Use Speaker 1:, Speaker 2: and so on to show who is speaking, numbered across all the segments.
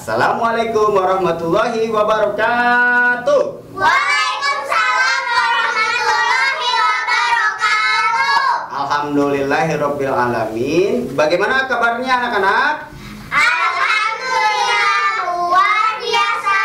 Speaker 1: Assalamualaikum warahmatullahi wabarakatuh.
Speaker 2: Waalaikumsalam warahmatullahi wabarakatuh.
Speaker 1: Alhamdulillahirabbil alamin. Bagaimana kabarnya anak-anak?
Speaker 2: Alhamdulillah luar biasa.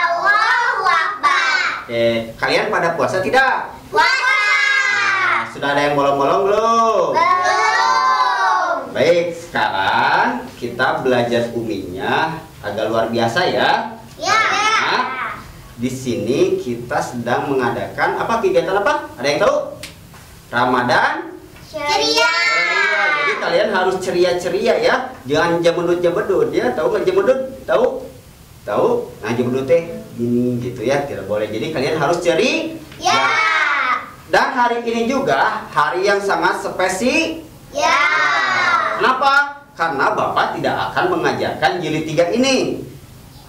Speaker 2: Allahu Akbar.
Speaker 1: Kalian pada puasa tidak?
Speaker 2: Puasa.
Speaker 1: Sudah ada yang bolong-bolong belum?
Speaker 2: Belum.
Speaker 1: Baik, sekarang kita belajar uminya agak luar biasa ya.
Speaker 2: Ya.
Speaker 1: Nah, di sini kita sedang mengadakan apa, kegiatan apa? Ada yang tahu? Ramadan
Speaker 2: Ceria.
Speaker 1: Jadi kalian harus ceria-ceria ya. Jangan jemedut-jemedut ya. Tahu nggak jemedut? Tahu? Tahu? Nah, jemedut teh gini gitu ya. Tidak boleh. Jadi kalian harus ceria.
Speaker 2: Ya.
Speaker 1: Dan hari ini juga hari yang sangat spesial.
Speaker 2: Ya.
Speaker 1: Kenapa? Karena Bapak tidak akan mengajarkan jilid 3 ini.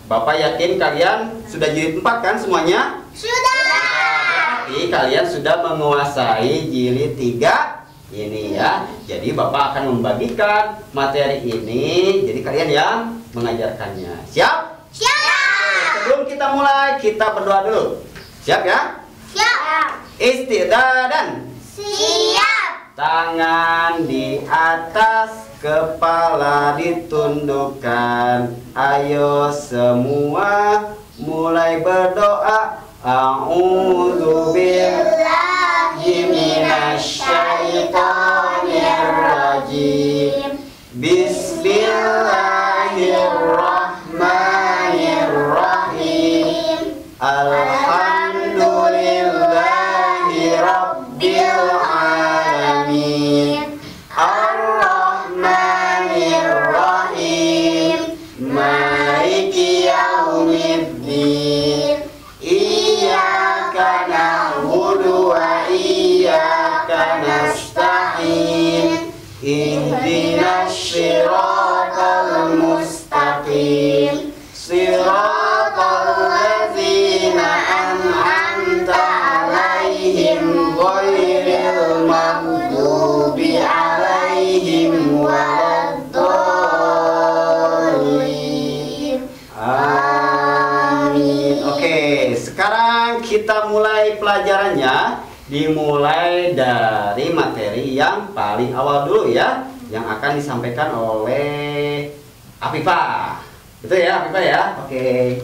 Speaker 1: Bapak yakin kalian sudah jilid 4 kan semuanya?
Speaker 2: Sudah.
Speaker 1: Berarti kalian sudah menguasai jilid 3 ini ya. Jadi Bapak akan membagikan materi ini. Jadi kalian yang mengajarkannya. Siap?
Speaker 2: Siap.
Speaker 1: Sebelum kita mulai, kita berdoa dulu. Siap ya?
Speaker 2: Siap.
Speaker 1: Istidadan.
Speaker 2: Siap.
Speaker 1: Tangan di atas, kepala ditundukkan. Ayo semua mulai berdoa. A'udzu billahi minasyaitonir rajim. Bismillahirrahmanirrahim. Alhamdulillahi rabbil alamin. Ar-Rahmanir-Rahim. Maliki yaumiddin. Iyyaka na'budu wa iyyaka nasta'in. Ihdinas siratal mustaqim. Siratal ladzina an'amta 'alaihim ghairil maghdubi 'alaihim waladdallin. Amin. Oke, sekarang kita mulai pelajarannya. Dimulai dari materi yang paling awal dulu ya, yang akan disampaikan oleh Afifah. Betul ya Afifah ya? Oke.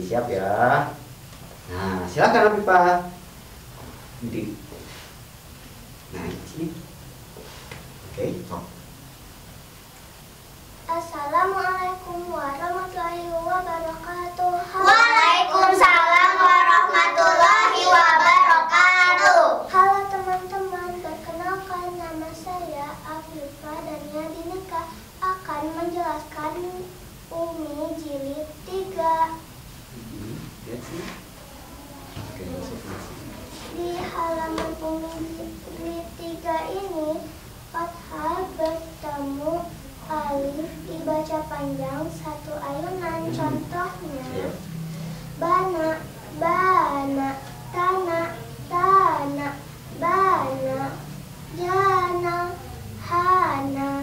Speaker 1: Siap ya. Nah, silakan Afifah. Nah, ini. Oke, sok.
Speaker 2: Assalamualaikum warahmatullahi wabarakatuh. Waalaikumsalam warahmatullahi wabarakatuh. Halo teman-teman, perkenalkan nama saya Afifah dan Yadinika akan menjelaskan Umi jilid 3. Di halaman Umi jilid 3 ini, fathah bertemu alif dibaca panjang satu ayunan. Contohnya bana, bana, tanah, tanah, bana, jana, hana,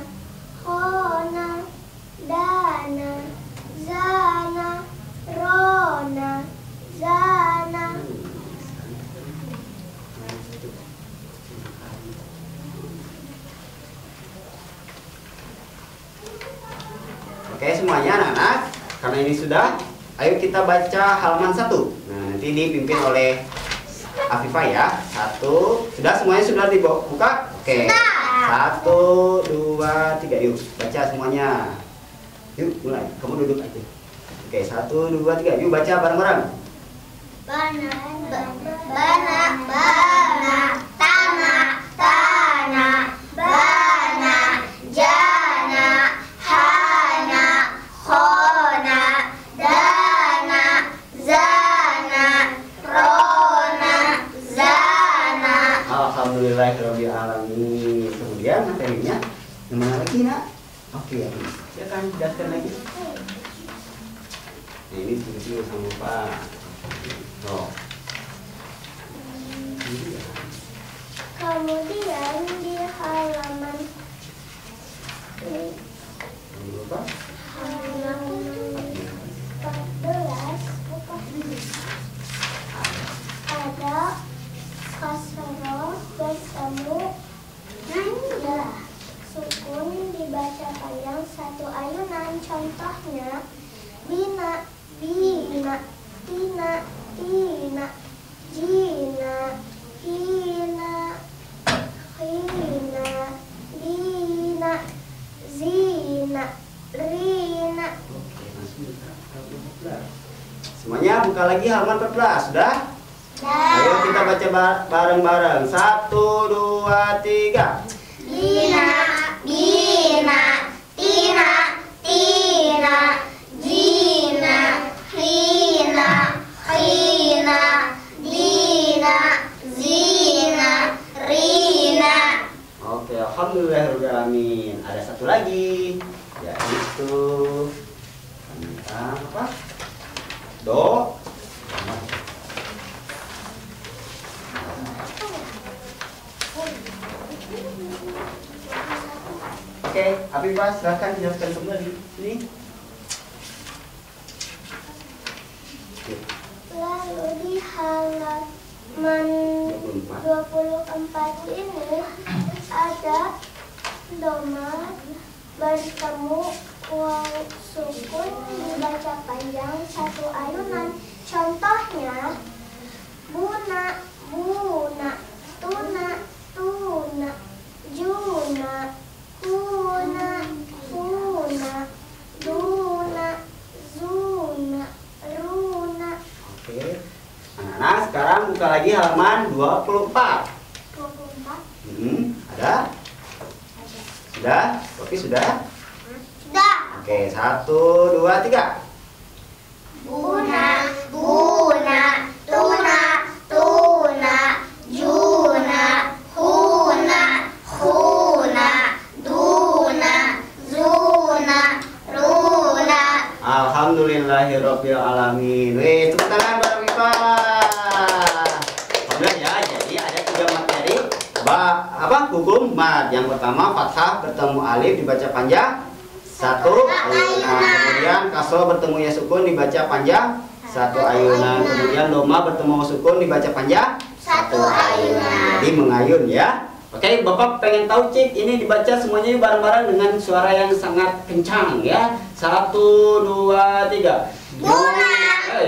Speaker 2: khona, dana, zana, rona, zana.
Speaker 1: Oke semuanya anak-anak, karena ini sudah, ayo kita baca halaman 1. Nah, nanti dipimpin oleh Afifah ya. 1, sudah semuanya sudah dibuka? Oke. 1, 2, 3, yuk baca semuanya. Yuk mulai, kamu duduk aja. Oke, 1, 2, 3, yuk baca bareng-bareng.
Speaker 2: Bana, bana, bana, tanah, tanah, bana, jana, hana, khona, dana, zana, rona, zana.
Speaker 1: Alhamdulillahirabbil alamin. Kemudian materinya yang mana lagi nak? Oke, ya kan jelaskan lagi. Nah, ini dulu sama Pak. Oh.
Speaker 2: Kemudian di halaman
Speaker 1: Apa?
Speaker 2: halaman bina, tina, tina, jina, hina, hina, dina, zina, rina.
Speaker 1: Oke, langsung buka halaman 14. Semuanya buka lagi halaman 14, sudah? Ayo kita baca bareng-bareng. 1, 2, 3.
Speaker 2: Bina, bina, tina, tina, jina, hina, hina, dina, zina, rina.
Speaker 1: Oke, alhamdulillahirobbilalamin. Ada satu lagi, yaitu tentang apa? Do. Oke, Afifah silahkan jelaskan kembali sini.
Speaker 2: Lalu di halaman 24 ini ada doma bertemu waw sukun dibaca panjang satu ayunan. Contohnya buna, buna, tuna, tuna, juna, kuna, kuna, duna, zuna, runa.
Speaker 1: Oke. Anak-anak sekarang buka lagi halaman 24.
Speaker 2: 24.
Speaker 1: Ada? Sudah? Oke, sudah?
Speaker 2: Sudah.
Speaker 1: Oke, 1, 2, 3.
Speaker 2: Buna, buna, tuna, tuna, juna, kuna, kuna, duna, zuna, runa.
Speaker 1: Alhamdulillahirobbilalamin. Wih, tepuk tangan buat Afifah. Alhamdulillah ya. Jadi ada 3 materi. Hukum mad. Yang pertama fathah bertemu alif dibaca panjang 1 ayunan. Kemudian kasroh bertemu ya sukun dibaca panjang 1 ayunan. Kemudian doma bertemu sukun dibaca panjang
Speaker 2: 1 ayunan.
Speaker 1: Jadi mengayun ya. Oke, Bapak pengen tahu Cik, ini dibaca semuanya bareng-bareng dengan suara yang sangat kencang ya. 1, 2, 3.
Speaker 2: Buna,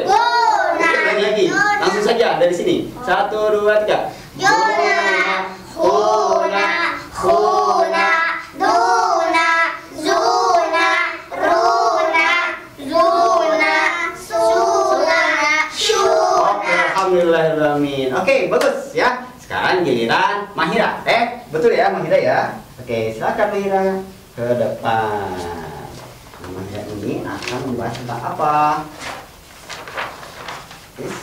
Speaker 2: buna,
Speaker 1: Lagi. Langsung saja dari sini. 1, 2, 3.
Speaker 2: Juna, kuna, kuna, duna, zuna, runa, zuna, suna, shuna.
Speaker 1: Oke, alhamdulillahirrahmanirrahim. Oke, bagus ya. Sekarang giliran Mahira. Betul ya Mahira ya. Oke, silakan Mahira ke depan. Nah, Mahira ini akan membahas tentang apa? Yes.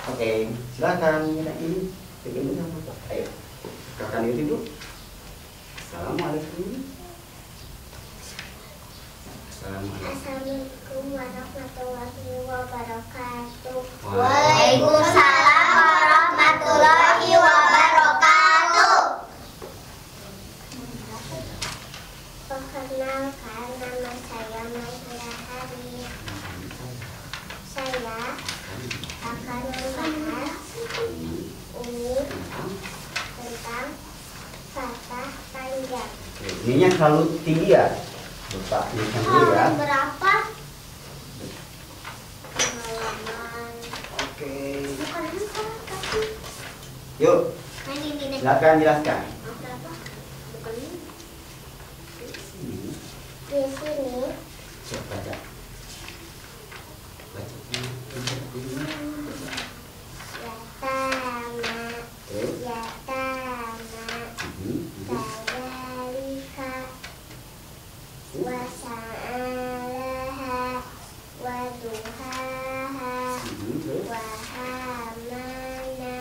Speaker 1: Oke, silakan Mahira ini. Ayo, kakak diri dulu. Assalamualaikum.
Speaker 2: Assalamualaikum warahmatullahi wabarakatuh.
Speaker 1: Waalaikumsalam
Speaker 2: warahmatullahi wabarakatuh. Perkenalkan, nama saya Mahira Hari. Saya akan membahas ini tentang fathah panjang.
Speaker 1: Ininya terlalu tinggi ya? Lupa ini dulu ya.
Speaker 2: Berapa? Halaman.
Speaker 1: Oke.
Speaker 2: Bukan tapi.
Speaker 1: Yuk,
Speaker 2: Nah, ini.
Speaker 1: silakan jelaskan.
Speaker 2: Berapa? Bukan ini.
Speaker 1: Ini.
Speaker 2: Di sini.
Speaker 1: Siap baca. Baca.
Speaker 2: Yatama,
Speaker 1: Oke.
Speaker 2: yatama, kadalika, wasa'alaha, waduhaha, wahamana,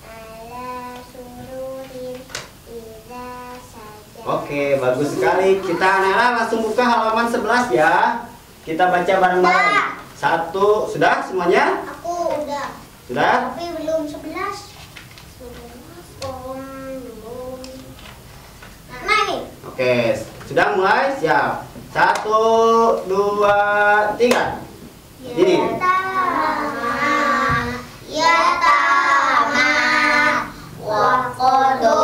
Speaker 2: ala sururin, idza saja.
Speaker 1: Oke, bagus sekali. Kita anak-anak langsung buka halaman 11 ya. Kita baca bareng-bareng. 1, sudah semuanya?
Speaker 2: Aku udah.
Speaker 1: Sudah?
Speaker 2: Tapi belum 11. Belum. Nah, nih.
Speaker 1: Oke, sudah mulai? Siap. 1, 2, 3. Ini.
Speaker 2: Yatama wa qadu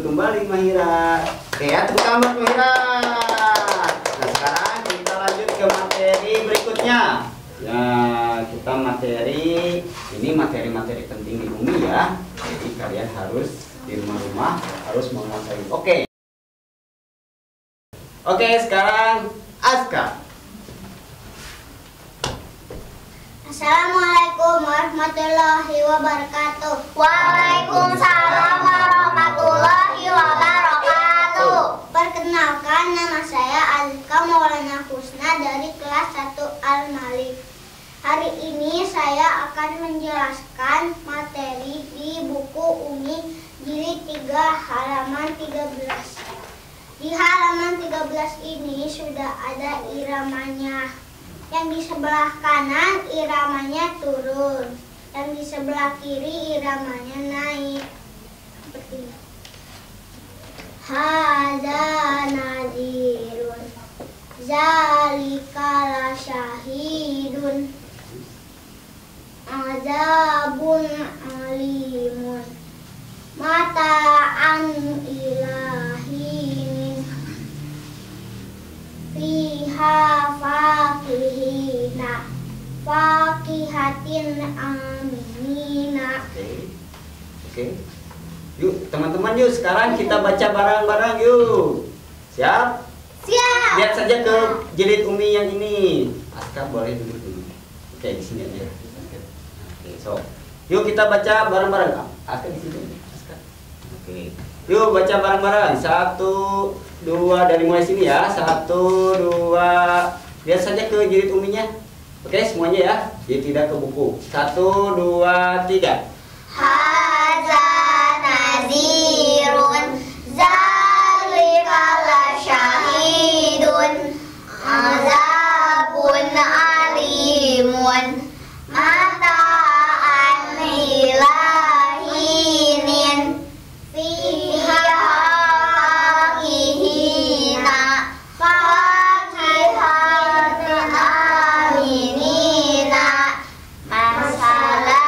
Speaker 1: Betul kembali Mahira. Oke ya, tepuk tangan buat Mahira. Nah sekarang kita lanjut ke materi berikutnya. Ya kita ini materi penting di Umi ya. Jadi kalian harus di rumah-rumah harus menguasai. Oke sekarang Aska.
Speaker 2: Assalamualaikum warahmatullahi wabarakatuh. Waalaikumsalam warahmatullahi wabarakatuh. Perkenalkan, nama saya Azka Maulana Husna dari kelas 1 Al-Malik. Hari ini saya akan menjelaskan materi di buku Umi jilid 3 halaman 13. Di halaman 13 ini sudah ada iramanya. Yang di sebelah kanan iramanya turun, yang di sebelah kiri iramanya naik. Seperti ini. Hadza nadirun, zalika lasyahidun, azabun alimun, mata'an ilahin, fiha fakihina, fakihatin aminina.
Speaker 1: Oke. Yuk teman-teman, yuk sekarang kita baca bareng-bareng yuk. Siap?
Speaker 2: Siap.
Speaker 1: Lihat saja ke jilid Umi yang ini. Aska boleh duduk dulu. Oke, di sini aja. Oke, so. Yuk kita baca bareng-bareng. Aska di sini. Aska. Oke. Yuk baca bareng-bareng. 1, 2 dari mulai sini ya. 1, 2. Lihat saja ke jilid Uminya. Oke, semuanya ya. Jadi tidak ke buku. 1, 2, 3.
Speaker 2: Hadza nadirun, zalika lasyahidun, azabun alimun, mata'an ilahinin, fiha fakihina, fakihatin aminina, masalah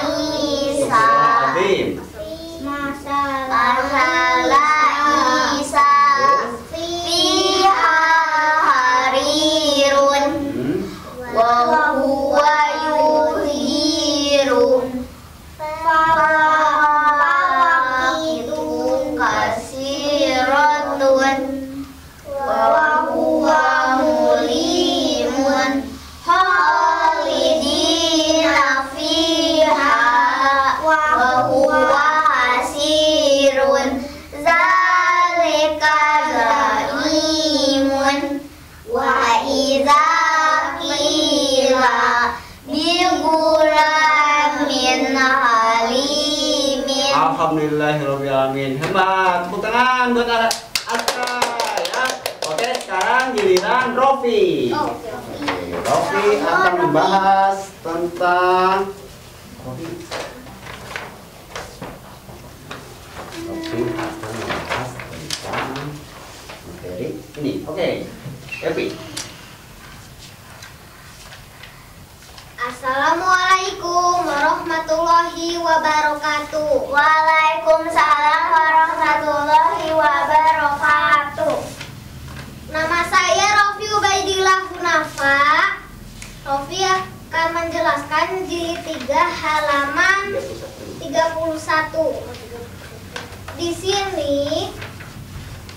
Speaker 2: Isa, masalah Isa, fiha harirun, wa huwa yuhirun, fawaqitun kasiratun, wa huwa mulimun, khalidina fiha, wa huwa hasirun, zalika zaimun, wa idza qila bi ghulamin halimin.
Speaker 1: Alhamdulillahirobbilalamin. Hebat. Tepuk tangan buat Aska ya. Oke, sekarang giliran Rofi. Rofi akan membahas tentang Rofi akan membahas tentang materi ini. Oke, Evi.
Speaker 2: Assalamualaikum warahmatullahi wabarakatuh. Waalaikumsalam warahmatullahi wabarakatuh. Nama saya Rofi Ubaidillah Hunafa. Rofi akan menjelaskan jilid 3 halaman 31. Di sini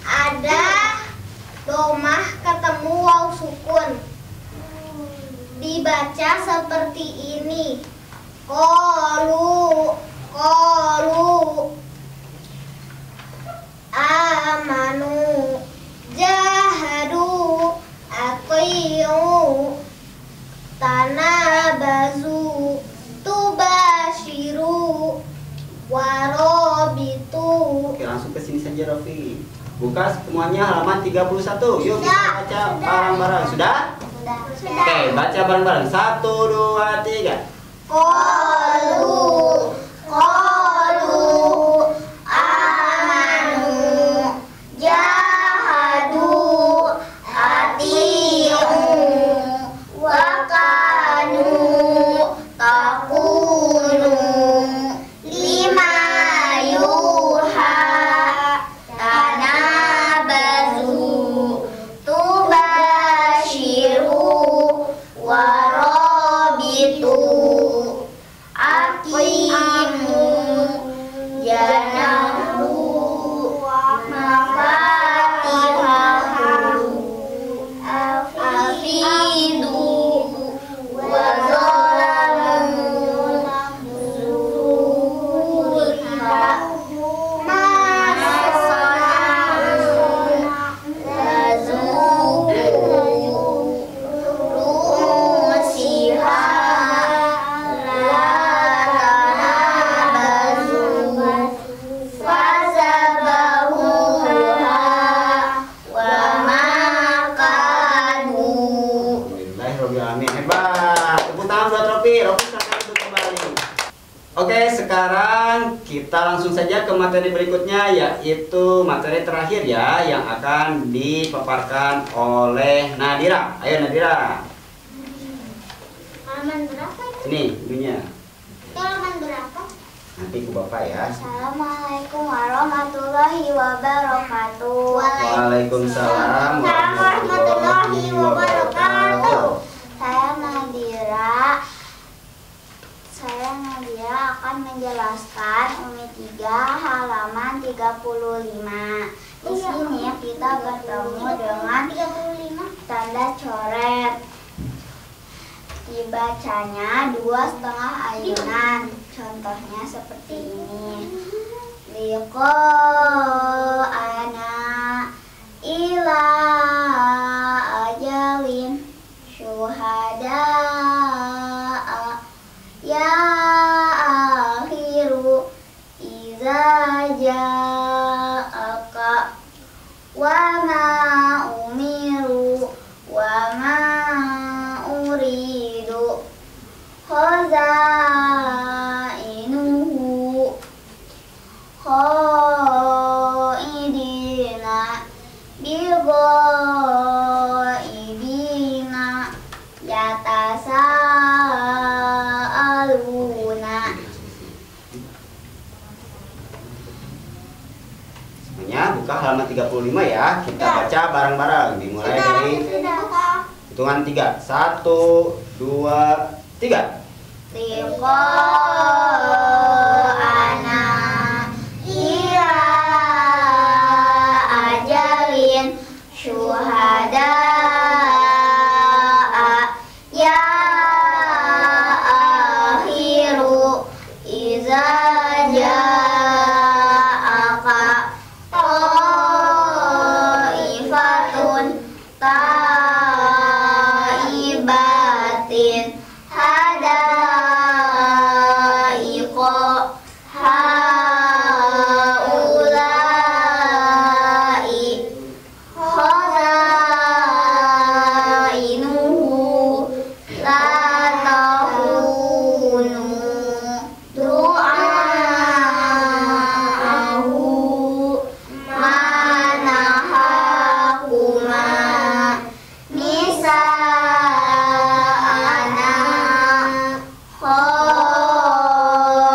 Speaker 2: ada domah ketemu waw sukun. Dibaca seperti ini. Qalu amanu, jahadu, aqiyu, tanabazu, tubashiru, warobitu.
Speaker 1: Oke, langsung ke sini saja Rofi. Buka semuanya halaman 31. Yuk kita baca bareng-bareng. Sudah? Oke, baca bareng-bareng. 1, 2, 3.
Speaker 2: Qalu amanu, jahadu, atiu, wa kanu takunu lima yuha
Speaker 1: sekarang kita langsung saja ke materi berikutnya, yaitu materi terakhir ya, yang akan dipaparkan oleh Nadira. Ayo Nadira.
Speaker 2: Halaman berapa
Speaker 1: Sini,
Speaker 2: ini?
Speaker 1: ininya.
Speaker 2: Halaman berapa?
Speaker 1: Nanti ke Bapak ya.
Speaker 2: Assalamualaikum warahmatullahi wabarakatuh.
Speaker 1: Waalaikumsalam
Speaker 2: warahmatullahi wabarakatuh. Saya Nadira akan menjelaskan Umi 3 halaman 35. Di sini kita bertemu dengan tanda coret. Dibacanya 2,5 ayunan. Contohnya seperti ini. Liqo ana ila ajalin syuhada ya akhiru iza ja'aka wa ma umiru wa ma uridu khazainuhu khaidina bilghaibina yatasaaluna.
Speaker 1: Semuanya buka halaman 35 ya. Kita baca bareng-bareng. Dimulai dari hitungan 3. 1, 2, 3.
Speaker 2: Liqo ana ila ajalin syuhada ya akhiru iza ja'aka taifatun taibatin hadaiqo haulai khazainuhu la tahunu du'aahu manahakuma nisa'ana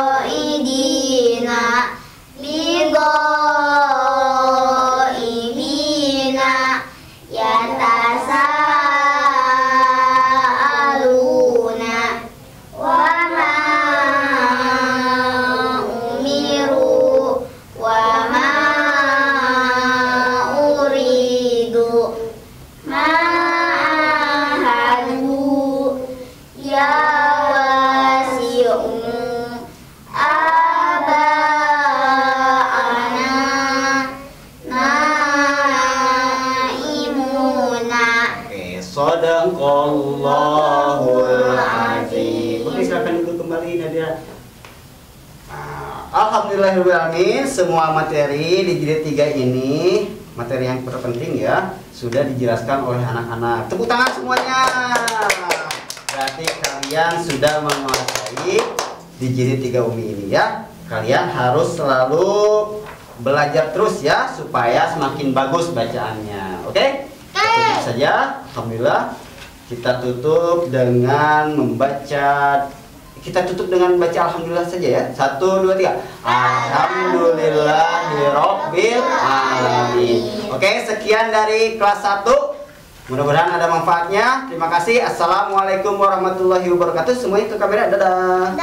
Speaker 2: khaidina bighaibina yatasaaluna wa ma umiru wa ma uridu ma ahadu ya wasi'u aba'ana naimuna.
Speaker 1: Oke, Shadaqallahul azim. Oke, silakan duduk kembali Nadira. Alhamdulillahirrahmanirrahim. Semua materi di jilid 3 ini, materi yang terpenting ya, sudah dijelaskan oleh anak-anak. Tepuk tangan semuanya. Berarti kalian sudah menguasai di jilid 3 Umi ini ya. Kalian harus selalu belajar terus ya, supaya semakin bagus bacaannya. Oke? Tutup saja. Alhamdulillah. Kita tutup dengan membaca. Kita tutup dengan baca alhamdulillah saja ya. 1, 2, 3. Alhamdulillahirabbil alamin. Oke, sekian dari kelas 1. Mudah-mudahan ada manfaatnya. Terima kasih. Assalamualaikum warahmatullahi wabarakatuh. Semuanya ke kamera. Dadah.